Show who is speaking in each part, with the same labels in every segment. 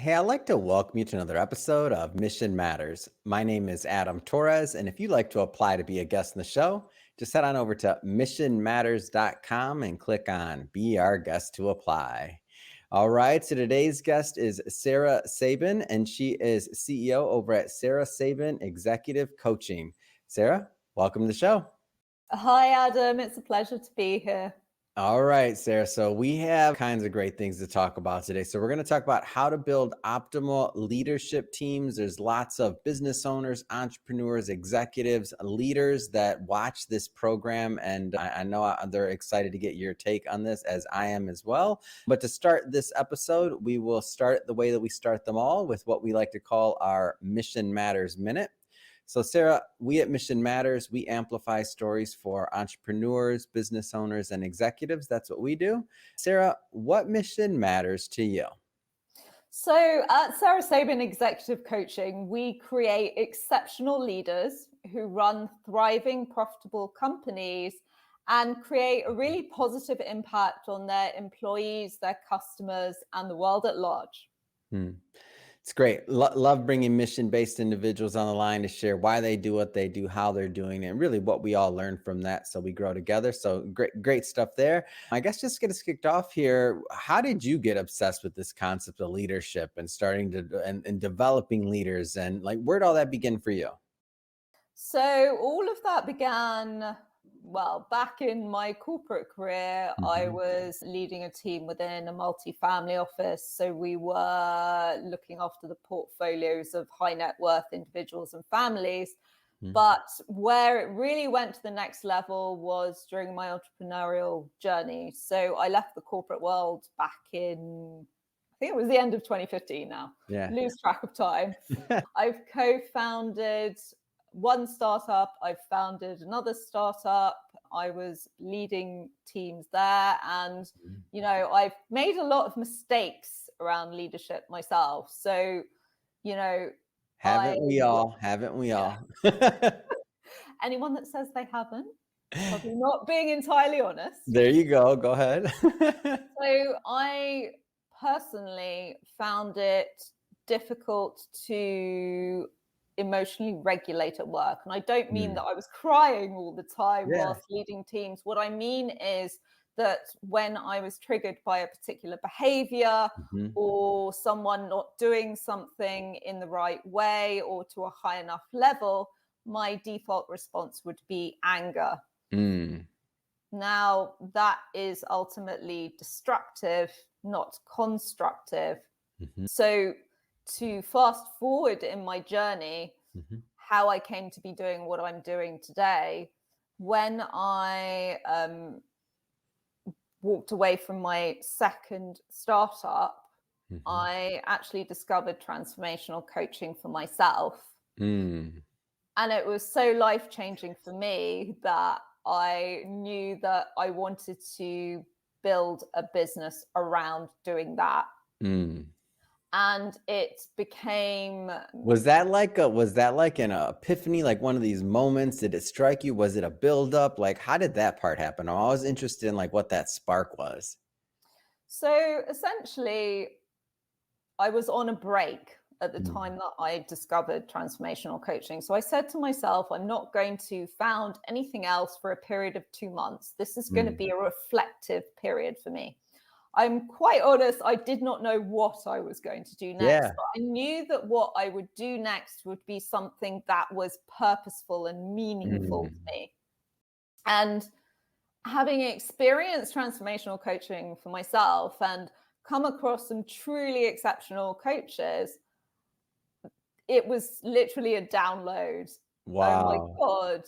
Speaker 1: Hey, I'd like to welcome you to another episode of Mission Matters. My name is Adam Torres, and if you'd like to apply to be a guest in the show, just head on over to missionmatters.com and click on Be Our Guest to apply. All right, so today's guest is Sarah Sabin, and she is CEO over at Sarah Sabin Executive Coaching. Sarah, welcome to the show.
Speaker 2: Hi, Adam. It's a pleasure to be here.
Speaker 1: All right, Sarah. So we have kinds of great things to talk about today. So we're going to talk about how to build optimal leadership teams. There's lots of business owners, entrepreneurs, executives, leaders that watch this program. And I know they're excited to get your take on this, as I am as well. But to start this episode, we will start the way that we start them all with what we like to call our Mission Matters Minute. So, Sarah, we at Mission Matters, we amplify stories for entrepreneurs, business owners, and executives. That's what we do. Sarah, what mission matters to you?
Speaker 2: So, at Sarah Sabin Executive Coaching, we create exceptional leaders who run thriving, profitable companies and create a really positive impact on their employees, their customers, and the world at large.
Speaker 1: Hmm. It's great. Love bringing mission-based individuals on the line to share why they do what they do, how they're doing it, and really what we all learn from that so we grow together. So great stuff there. I guess just get us kicked off here. How did you get obsessed with this concept of leadership and starting to and developing leaders, and like where'd all that begin for you?
Speaker 2: So all of that began, well, back in my corporate career. I
Speaker 1: Mhm.
Speaker 2: was leading a team within a multi-family office. So we were looking after the portfolios of high net worth individuals and families.
Speaker 1: Mhm.
Speaker 2: But where it really went to the next level was during my entrepreneurial journey. So I left the corporate world back in, I think it was the end of 2015 now.
Speaker 1: Yeah.
Speaker 2: Lose track of time. I've co-founded one startup. I've founded another startup. I was leading teams there. And, I've made a lot of mistakes around leadership myself. So, you know, I,
Speaker 1: Haven't we all? Haven't we
Speaker 2: yeah,
Speaker 1: all?
Speaker 2: anyone that says they haven't is probably not being entirely honest.
Speaker 1: There you go. Go ahead.
Speaker 2: So I personally found it difficult to emotionally regulate at work. And I don't mean
Speaker 1: Mm.
Speaker 2: that I was crying all the time
Speaker 1: Yeah.
Speaker 2: whilst leading teams. What I mean is that when I was triggered by a particular behavior
Speaker 1: Mhm.
Speaker 2: or someone not doing something in the right way or to a high enough level, my default response would be anger.
Speaker 1: Mm.
Speaker 2: Now, that is ultimately destructive, not constructive.
Speaker 1: Mhm.
Speaker 2: So, to fast forward in my journey,
Speaker 1: Mhm.
Speaker 2: how I came to be doing what I'm doing today, when I walked away from my second startup,
Speaker 1: Mhm.
Speaker 2: I actually discovered transformational coaching for myself.
Speaker 1: Mm.
Speaker 2: And it was so life changing for me that I knew that I wanted to build a business around doing that.
Speaker 1: Mm.
Speaker 2: And it became,
Speaker 1: Was that like an epiphany, like one of these moments? Did it strike you? Was it a buildup? Like, how did that part happen? I'm always interested in like what that spark was.
Speaker 2: so essentially, I was on a break at the
Speaker 1: Mm.
Speaker 2: time that I discovered transformational coaching. So I said to myself, I'm not going to found anything else for a period of 2 months. This is going to
Speaker 1: Mm.
Speaker 2: be a reflective period for me. I'm quite honest, I did not know what I was going to do next,
Speaker 1: Yeah.
Speaker 2: but I knew that what I would do next would be something that was purposeful and meaningful
Speaker 1: Mm.
Speaker 2: to me. And having experienced transformational coaching for myself and come across some truly exceptional coaches, it was literally a download. Oh my
Speaker 1: Wow.
Speaker 2: God,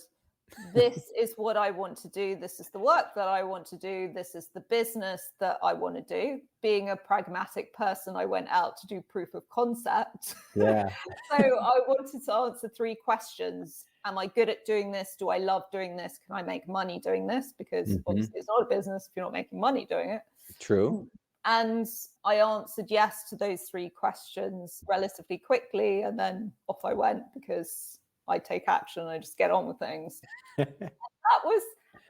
Speaker 2: this is what I want to do. This is the work that I want to do. This is the business that I want to do. Being a pragmatic person, I went out to do proof of concept.
Speaker 1: Yeah.
Speaker 2: So I wanted to answer three questions. Am I good at doing this? Do I love doing this? Can I make money doing this? Because
Speaker 1: Mhm.
Speaker 2: obviously it's not a business if you're not making money doing it.
Speaker 1: True.
Speaker 2: And I answered yes to those three questions relatively quickly. And then off I went because I take action. I just get on with things. That was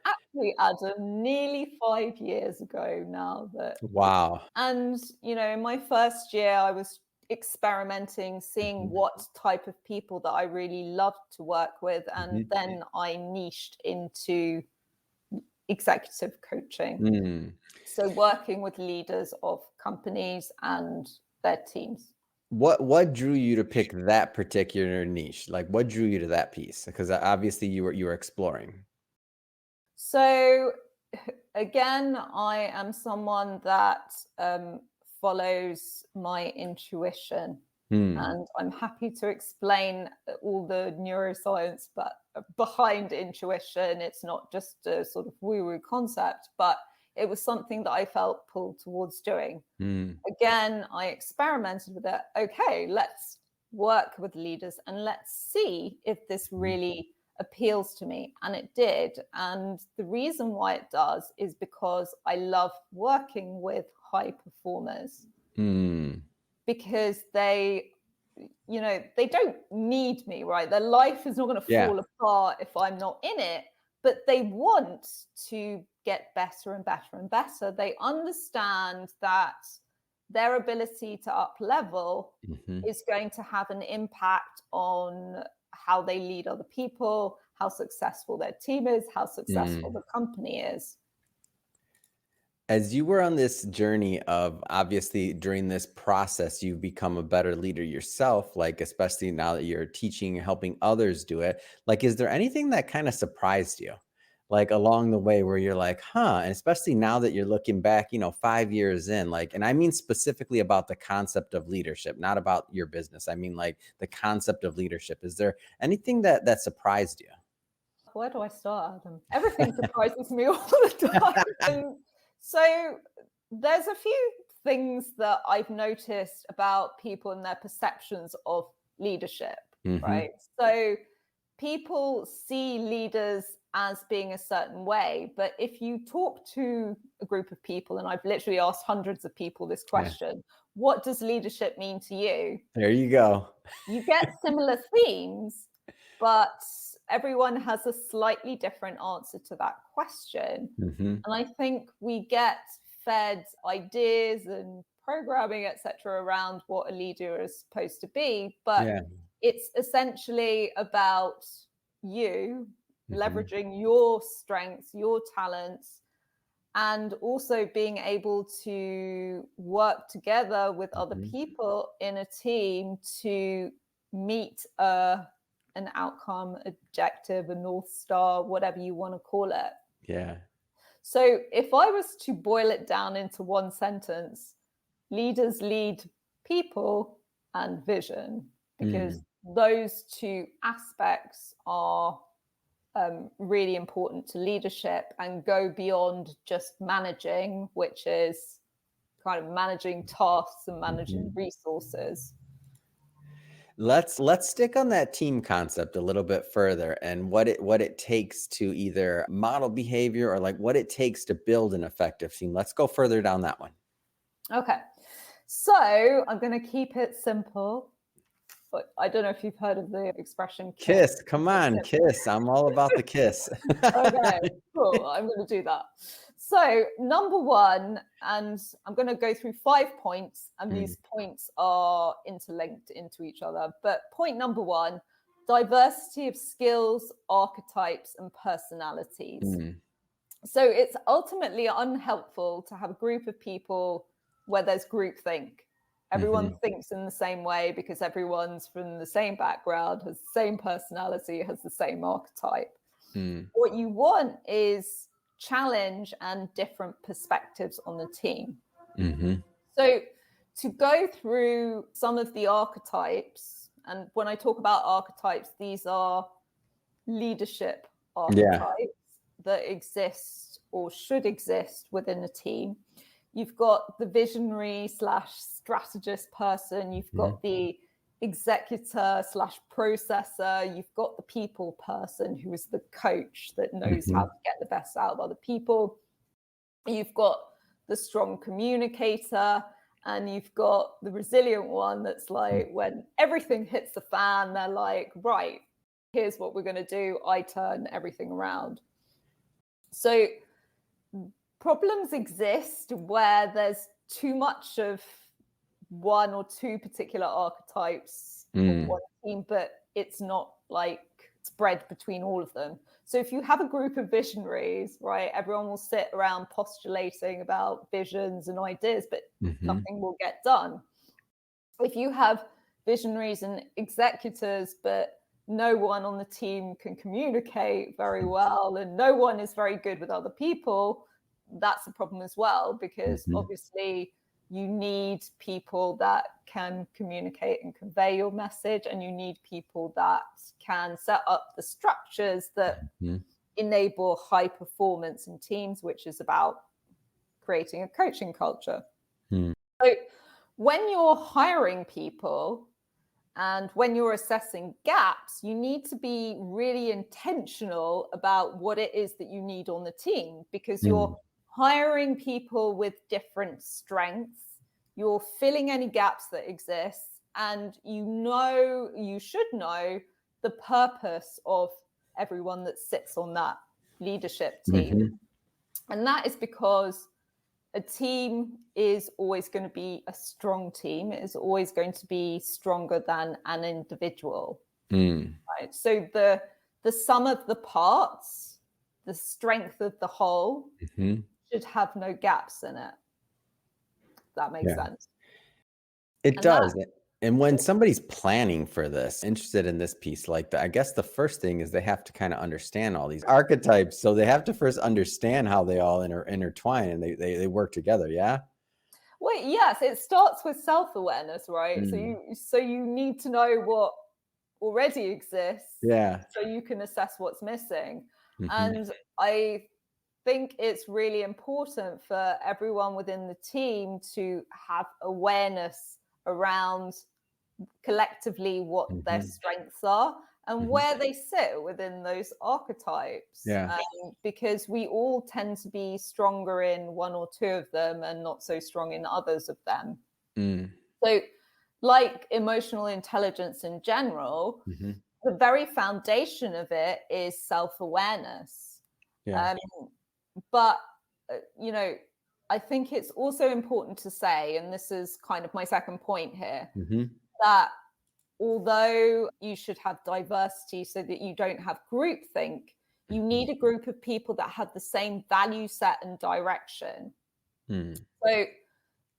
Speaker 2: actually, Adam, nearly 5 years ago now that,
Speaker 1: Wow.
Speaker 2: and in my first year, I was experimenting, seeing
Speaker 1: Mhm.
Speaker 2: what type of people that I really loved to work with. And
Speaker 1: Mhm.
Speaker 2: then I niched into executive coaching.
Speaker 1: Mm.
Speaker 2: So working with leaders of companies and their teams.
Speaker 1: What drew you to pick that particular niche? Like, what drew you to that piece? Because obviously you were exploring.
Speaker 2: So again, I am someone that follows my intuition.
Speaker 1: Hmm.
Speaker 2: And I'm happy to explain all the neuroscience but behind intuition. It's not just a sort of woo-woo concept, but it was something that I felt pulled towards doing.
Speaker 1: Hmm.
Speaker 2: Again, I experimented with it. Okay, let's work with leaders and let's see if this really appeals to me. And it did. And the reason why it does is because I love working with high performers,
Speaker 1: Hmm.
Speaker 2: because they don't need me, right? Their life is not going to
Speaker 1: Yeah.
Speaker 2: fall apart if I'm not in it, but they want to get better and better and better. They understand that their ability to up level
Speaker 1: Mhm.
Speaker 2: is going to have an impact on how they lead other people, how successful their team is, how successful
Speaker 1: Mm.
Speaker 2: the company is.
Speaker 1: As you were on this journey of obviously during this process, you've become a better leader yourself, like especially now that you're teaching, helping others do it. Like, is there anything that kind of surprised you? Like along the way where you're like, huh, and especially now that you're looking back, 5 years in, like, and I mean specifically about the concept of leadership, not about your business. I mean like the concept of leadership. Is there anything that surprised you?
Speaker 2: Where do I start, Adam? Everything surprises me all the time. And so there's a few things that I've noticed about people and their perceptions of leadership,
Speaker 1: Hmm.
Speaker 2: right? So people see leaders as being a certain way, but if you talk to a group of people, and I've literally asked hundreds of people this
Speaker 1: Yeah.
Speaker 2: question, what does leadership mean to you?
Speaker 1: There you go.
Speaker 2: You get similar themes, but everyone has a slightly different answer to that question.
Speaker 1: Hmm.
Speaker 2: And I think we get fed ideas and programming, etc., around what a leader is supposed to be, but
Speaker 1: Yeah.
Speaker 2: it's essentially about you
Speaker 1: Hmm.
Speaker 2: leveraging your strengths, your talents, and also being able to work together with other
Speaker 1: Hmm.
Speaker 2: people in a team to meet an outcome, objective, a North Star, whatever you want to call it.
Speaker 1: Yeah.
Speaker 2: So if I was to boil it down into one sentence, leaders lead people and vision, because
Speaker 1: Mm.
Speaker 2: those two aspects are really important to leadership and go beyond just managing, which is kind of managing tasks and managing
Speaker 1: Mhm.
Speaker 2: resources.
Speaker 1: Let's stick on that team concept a little bit further and what it takes to either model behavior or like what it takes to build an effective team. Let's go further down that one.
Speaker 2: Okay. So I'm going to keep it simple, but I don't know if you've heard of the expression KISS.
Speaker 1: Kiss, come on, kiss. I'm all about the kiss.
Speaker 2: Okay, cool. I'm going to do that. So, number one, and I'm going to go through 5 points, and
Speaker 1: Mm.
Speaker 2: these points are interlinked into each other. But point number one, diversity of skills, archetypes, and personalities.
Speaker 1: Mm.
Speaker 2: So, it's ultimately unhelpful to have a group of people where there's groupthink. Everyone
Speaker 1: Mhm.
Speaker 2: thinks in the same way because everyone's from the same background, has the same personality, has the same archetype.
Speaker 1: Mm.
Speaker 2: What you want is challenge and different perspectives on the team.
Speaker 1: Mhm.
Speaker 2: So, to go through some of the archetypes, and when I talk about archetypes, these are leadership
Speaker 1: Yeah.
Speaker 2: archetypes that exist or should exist within a team. You've got the visionary slash strategist person, you've
Speaker 1: Mhm.
Speaker 2: got the executor slash processor, you've got the people person who is the coach that knows how
Speaker 1: Mhm.
Speaker 2: to get the best out of other people. You've got the strong communicator, and you've got the resilient one that's like when everything hits the fan, they're like, right, here's what we're going to do. I turn everything around. So problems exist where there's too much of one or two particular archetypes on one team, but it's not like spread between all of them. So if you have a group of visionaries, right, everyone will sit around postulating about visions and ideas, but nothing will get done. If you have visionaries and executors, but no one on the team can communicate very well and no one is very good with other people, that's a problem as well, because obviously you need people that can communicate and convey your message, and you need people that can set up the structures that enable high performance in teams, which is about creating a coaching culture. So when you're hiring people and when you're assessing gaps, you need to be really intentional about what it is that you need on the team, because you're hiring people with different strengths. You're filling any gaps that exist, and you should know the purpose of everyone that sits on that leadership team. And that is because a team is always going to be a strong team. It is always going to be stronger than an individual. Right? So the sum of the parts, the strength of the whole, should have no gaps in it. That makes sense.
Speaker 1: It does. And when somebody's planning for this, interested in this piece, like I guess the first thing is they have to kind of understand all these archetypes. So they have to first understand how they all intertwine and they work together. Yeah.
Speaker 2: Well, yes, it starts with self-awareness, right? So you need to know what already exists.
Speaker 1: Yeah.
Speaker 2: So you can assess what's missing. And I think it's really important for everyone within the team to have awareness around collectively what their strengths are and where they sit within those archetypes. Because we all tend to be stronger in one or two of them and not so strong in others of them. So like emotional intelligence in general, the very foundation of it is self-awareness. But I think it's also important to say, and this is kind of my second point here, that although you should have diversity so that you don't have groupthink, you need a group of people that have the same value set and direction. So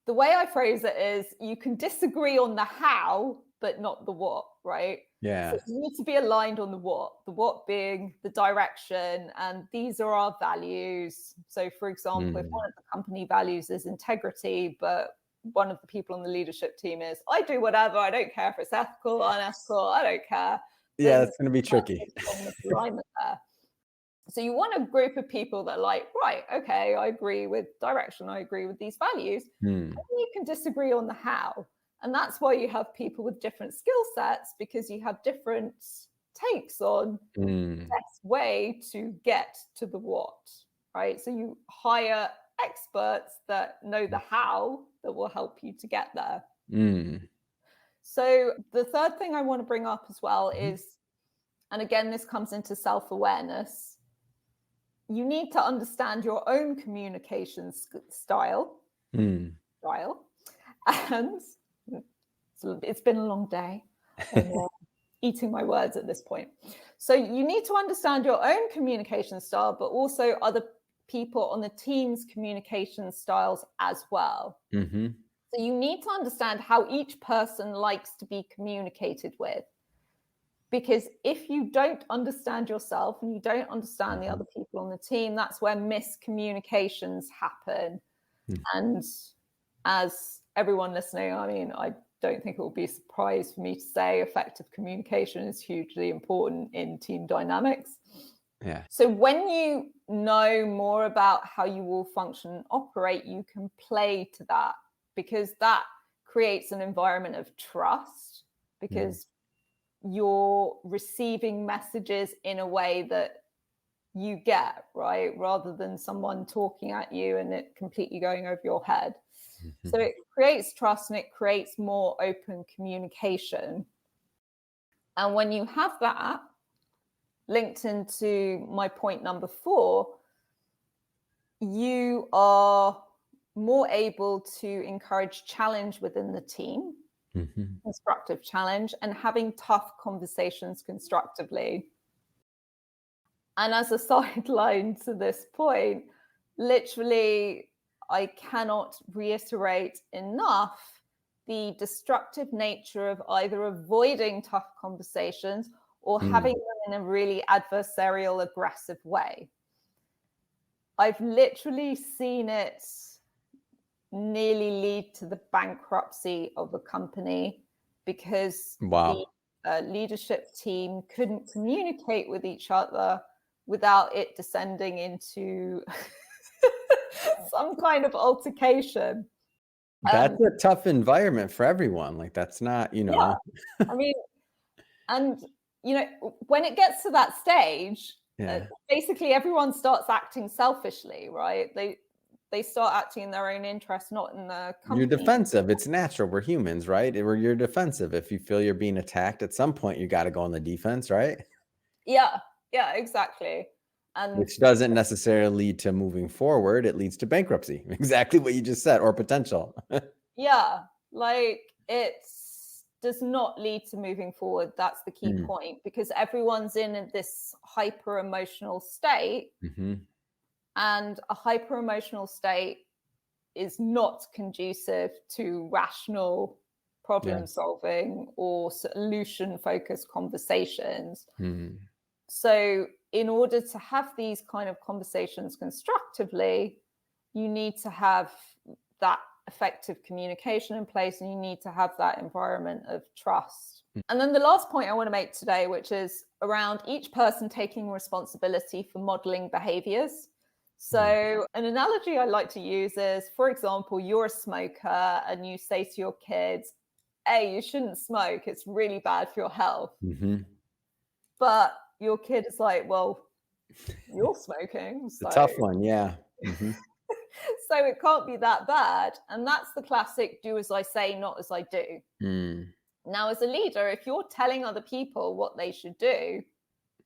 Speaker 2: the way I phrase it is, you can disagree on the how, but not the what, right? So you need to be aligned on the what being the direction, and these are our values. So for example, if one of the company values is integrity, but one of the people on the leadership team is, I do whatever, I don't care if it's ethical, unethical, I don't care.
Speaker 1: Yeah, it's going to be tricky.
Speaker 2: Alignment there. So you want a group of people that are like, right, okay, I agree with direction, I agree with these values. And you can disagree on the how. And that's why you have people with different skill sets, because you have different takes on the best way to get to the what, right? So you hire experts that know the how that will help you to get there. So the third thing I want to bring up as well is, and again, this comes into self-awareness, you need to understand your own communication style. And it's been a long day. I'm eating my words at this point. So you need to understand your own communication style, but also other people on the team's communication styles as well. So you need to understand how each person likes to be communicated with. Because if you don't understand yourself and you don't understand the other people on the team, that's where miscommunications happen. And as everyone listening, I mean, I don't think it will be a surprise for me to say effective communication is hugely important in team dynamics. So when you know more about how you will function and operate, you can play to that, because that creates an environment of trust, because you're receiving messages in a way that you get, right? Rather than someone talking at you and it completely going over your head. So it creates trust and it creates more open communication. And when you have that linked into my point number 4, you are more able to encourage challenge within the team, constructive challenge, and having tough conversations constructively. And as a sideline to this point, literally, I cannot reiterate enough the destructive nature of either avoiding tough conversations or having them in a really adversarial, aggressive way. I've literally seen it nearly lead to the bankruptcy of a company because
Speaker 1: Wow.
Speaker 2: the leadership team couldn't communicate with each other without it descending into some kind of altercation.
Speaker 1: That's a tough environment for everyone. Like that's not,
Speaker 2: Yeah, I mean, and when it gets to that stage,
Speaker 1: Yeah.
Speaker 2: basically everyone starts acting selfishly, right? They start acting in their own interest, not in the
Speaker 1: You're
Speaker 2: company.
Speaker 1: defensive. It's natural. We're humans, right? You're defensive. If you feel you're being attacked at some point, you got to go on the defense, right?
Speaker 2: Yeah, exactly. And
Speaker 1: Which doesn't necessarily lead to moving forward. It leads to bankruptcy. Exactly what you just said, or potential.
Speaker 2: yeah, like it does not lead to moving forward. That's the key point, because everyone's in this hyper emotional state, and a hyper emotional state is not conducive to rational problem solving or solution focused conversations. So in order to have these kind of conversations constructively, you need to have that effective communication in place, and you need to have that environment of trust. And then the last point I want to make today, which is around each person taking responsibility for modeling behaviors. So an analogy I like to use is, for example, you're a smoker and you say to your kids, hey, you shouldn't smoke, it's really bad for your health. But your kid is like, well, you're smoking.
Speaker 1: It's a tough one, yeah.
Speaker 2: So it can't be that bad. And that's the classic do as I say, not as I do. Now, as a leader, if you're telling other people what they should do,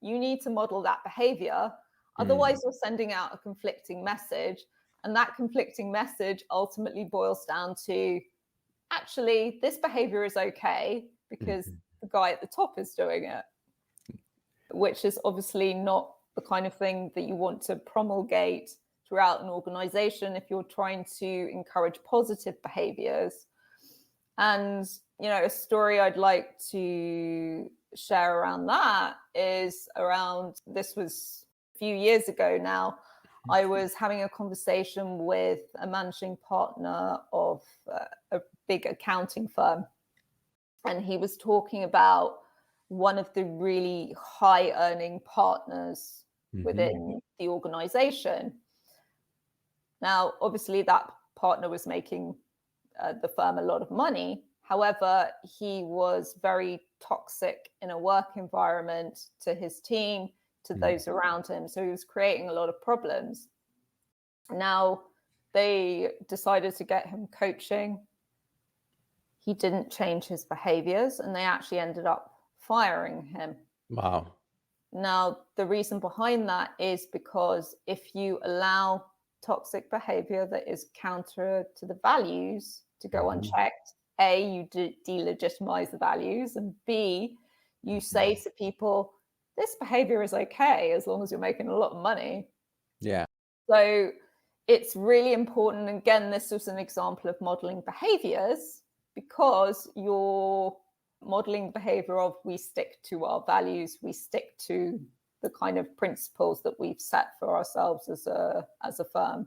Speaker 2: you need to model that behavior. Otherwise, you're sending out a conflicting message. And that conflicting message ultimately boils down to, actually, this behavior is okay because the guy at the top is doing it, which is obviously not the kind of thing that you want to promulgate throughout an organization if you're trying to encourage positive behaviors. And, a story I'd like to share around that is around, this was a few years ago now, I was having a conversation with a managing partner of a big accounting firm. And he was talking about one of the really high earning partners within the organization. Now, obviously, that partner was making the firm a lot of money. However, he was very toxic in a work environment to his team, to those around him. So he was creating a lot of problems. Now, they decided to get him coaching. He didn't change his behaviors, and they actually ended up firing him.
Speaker 1: Wow.
Speaker 2: Now, the reason behind that is because if you allow toxic behavior that is counter to the values to go unchecked, A, you delegitimize the values, and B, you say to people, this behavior is okay as long as you're making a lot of money.
Speaker 1: Yeah.
Speaker 2: So it's really important. Again, this was an example of modeling behaviors, because you're modeling behavior of, we stick to our values, we stick to the kind of principles that we've set for ourselves as a firm.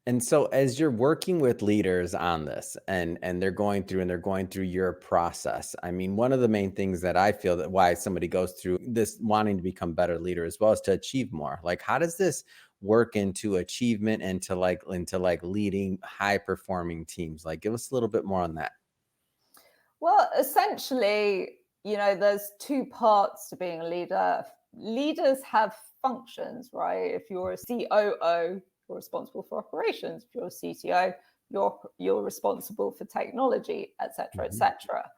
Speaker 1: And so as you're working with leaders on this and they're going through your process, I mean, one of the main things that I feel that why somebody goes through this wanting to become better leader as well is to achieve more. Like, how does this work into achievement and into leading high performing teams? Like, give us a little bit more on that.
Speaker 2: Well, essentially, there's two parts to being a leader. Leaders have functions, right? If you're a COO, you're responsible for operations. If you're a CTO, you're responsible for technology, et cetera, et cetera.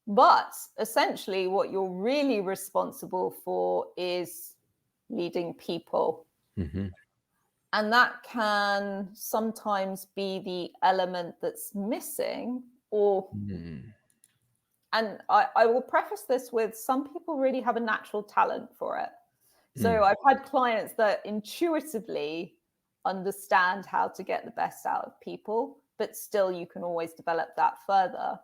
Speaker 2: But essentially, what you're really responsible for is leading people. And that can sometimes be the element that's missing, or and I will preface this with, some people really have a natural talent for it. So I've had clients that intuitively understand how to get the best out of people, but still you can always develop that further.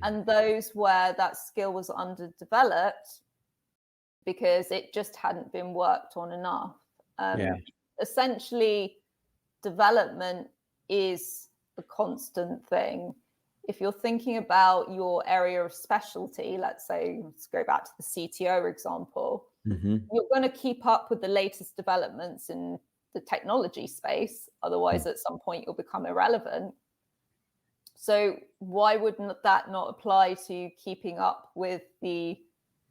Speaker 2: And those where that skill was underdeveloped because it just hadn't been worked on enough. Essentially, development is a constant thing. If you're thinking about your area of specialty, let's say, let's go back to the CTO example, you're going to keep up with the latest developments in the technology space. Otherwise, at some point, you'll become irrelevant. So why wouldn't that not apply to keeping up with the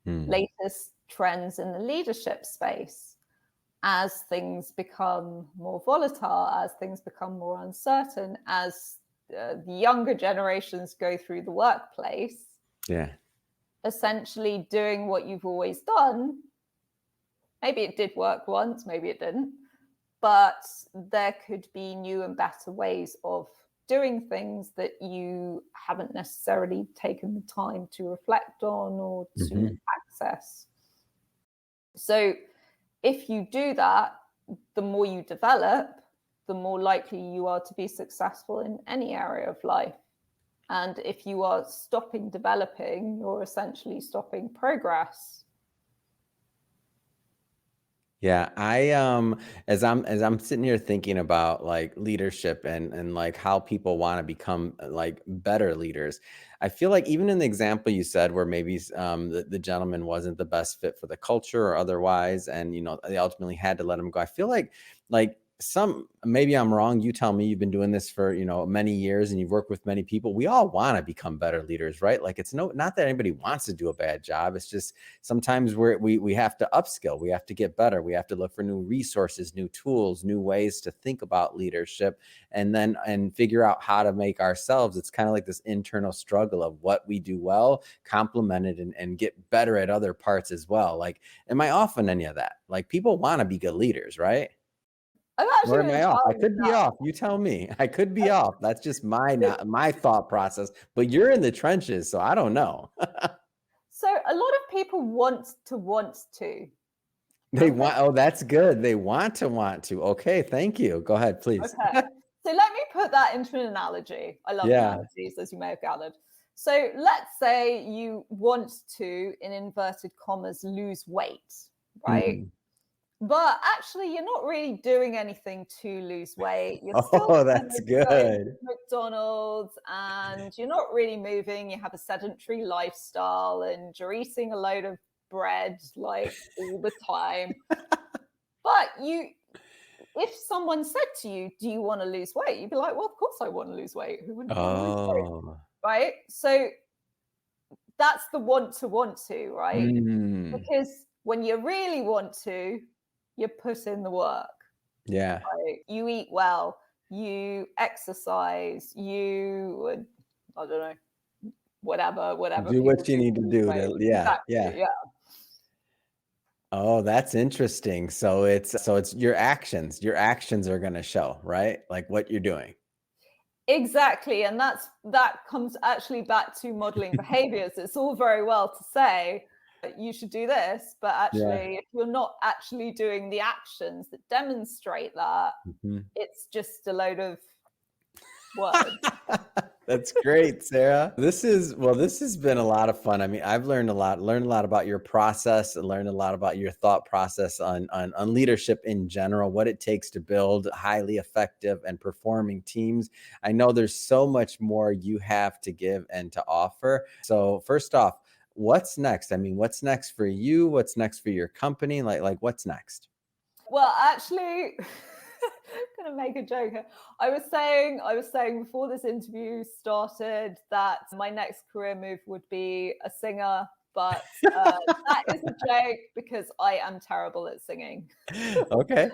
Speaker 2: latest trends in the leadership space? As things become more volatile, as things become more uncertain, as the younger generations go through the workplace, essentially doing what you've always done. Maybe it did work once, maybe it didn't, but there could be new and better ways of doing things that you haven't necessarily taken the time to reflect on or to access. So if you do that, the more you develop, the more likely you are to be successful in any area of life. And if you are stopping developing, you're essentially stopping progress.
Speaker 1: Yeah, as I'm sitting here thinking about like leadership and like how people want to become like better leaders, I feel like even in the example you said where maybe the gentleman wasn't the best fit for the culture or otherwise, and they ultimately had to let him go. I feel like maybe I'm wrong. You tell me. You've been doing this for many years and you've worked with many people. We all want to become better leaders, right? Like it's not that anybody wants to do a bad job. It's just sometimes we have to upskill. We have to get better. We have to look for new resources, new tools, new ways to think about leadership, and figure out how to make ourselves. It's kind of like this internal struggle of what we do well, complement it, and get better at other parts as well. Like, am I off on any of that? Like people want to be good leaders, right? Or am I off? I could be off. You tell me. I could be off. That's just my thought process. But you're in the trenches, so I don't know.
Speaker 2: So a lot of people want to.
Speaker 1: They want. Oh, that's good. They want to. Okay, thank you. Go ahead, please.
Speaker 2: Okay. So let me put that into an analogy. I love analogies, as you may have gathered. So let's say you want to, in inverted commas, lose weight, right? But actually, you're not really doing anything to lose weight. You're still
Speaker 1: that's good.
Speaker 2: going to McDonald's and you're not really moving. You have a sedentary lifestyle and you're eating a load of bread like all the time. But if someone said to you, do you want to lose weight? You'd be like, well, of course I want to lose weight. Who wouldn't want to lose weight? Right? So that's the want to, right? Because when you really want to, you put in the work.
Speaker 1: Yeah.
Speaker 2: Right? You eat well, you exercise, I don't know, whatever.
Speaker 1: Do what you need to do.
Speaker 2: Yeah.
Speaker 1: Oh, that's interesting. So it's your actions. Your actions are going to show, right? Like what you're doing.
Speaker 2: Exactly. And that comes actually back to modeling behaviors. It's all very well to say you should do this, but actually if you're not actually doing the actions that demonstrate that, it's just a load of words.
Speaker 1: That's great, Sarah. This has been a lot of fun. I mean, I've learned a lot about your process, and learned a lot about your thought process on leadership in general, what it takes to build highly effective and performing teams. I know there's so much more you have to give and to offer. So first off, what's next? I mean, what's next for you? What's next for your company? Like what's next?
Speaker 2: Well, actually, I'm gonna make a joke here. I was saying before this interview started that my next career move would be a singer, but that is a joke because I am terrible at singing.
Speaker 1: Okay.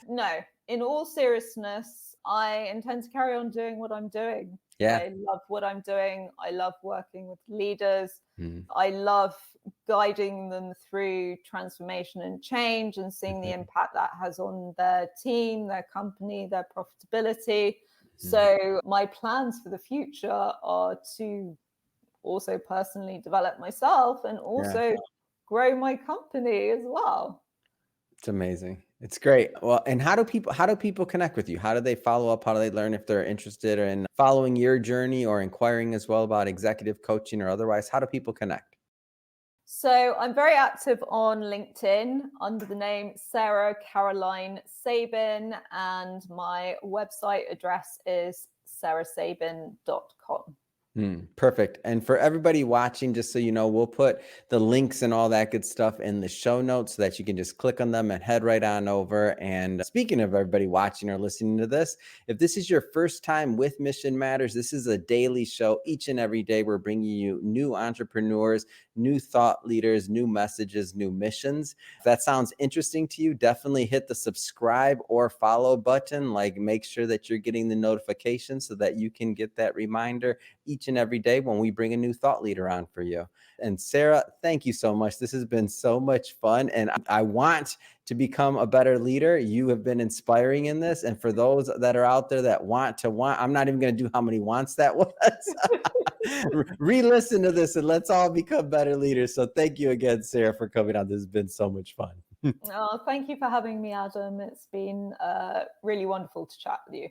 Speaker 2: No, in all seriousness, I intend to carry on doing what I'm doing.
Speaker 1: Yeah.
Speaker 2: I love what I'm doing. I love working with leaders. I love guiding them through transformation and change and seeing the impact that has on their team, their company, their profitability. So my plans for the future are to also personally develop myself and also grow my company as well.
Speaker 1: It's amazing. It's great. Well, and how do people connect with you? How do they follow up? How do they learn if they're interested in following your journey or inquiring as well about executive coaching or otherwise? How do people connect?
Speaker 2: So I'm very active on LinkedIn under the name Sarah Caroline Sabin, and my website address is sarahsabin.com.
Speaker 1: Perfect. And for everybody watching, just so you know, we'll put the links and all that good stuff in the show notes so that you can just click on them and head right on over. And speaking of everybody watching or listening to this, if this is your first time with Mission Matters, this is a daily show. Each and every day, we're bringing you new entrepreneurs, new thought leaders, new messages, new missions. If that sounds interesting to you, definitely hit the subscribe or follow button. Like, make sure that you're getting the notification so that you can get that reminder each and every day when we bring a new thought leader on for you. And Sarah, thank you so much. This has been so much fun, and I want to become a better leader. You have been inspiring in this. And for those that are out there that want, I'm not even going to do how many wants that was. Re-listen to this and let's all become better leaders. So thank you again, Sarah, for coming on. This has been so much fun.
Speaker 2: Oh, thank you for having me, Adam. It's been really wonderful to chat with you.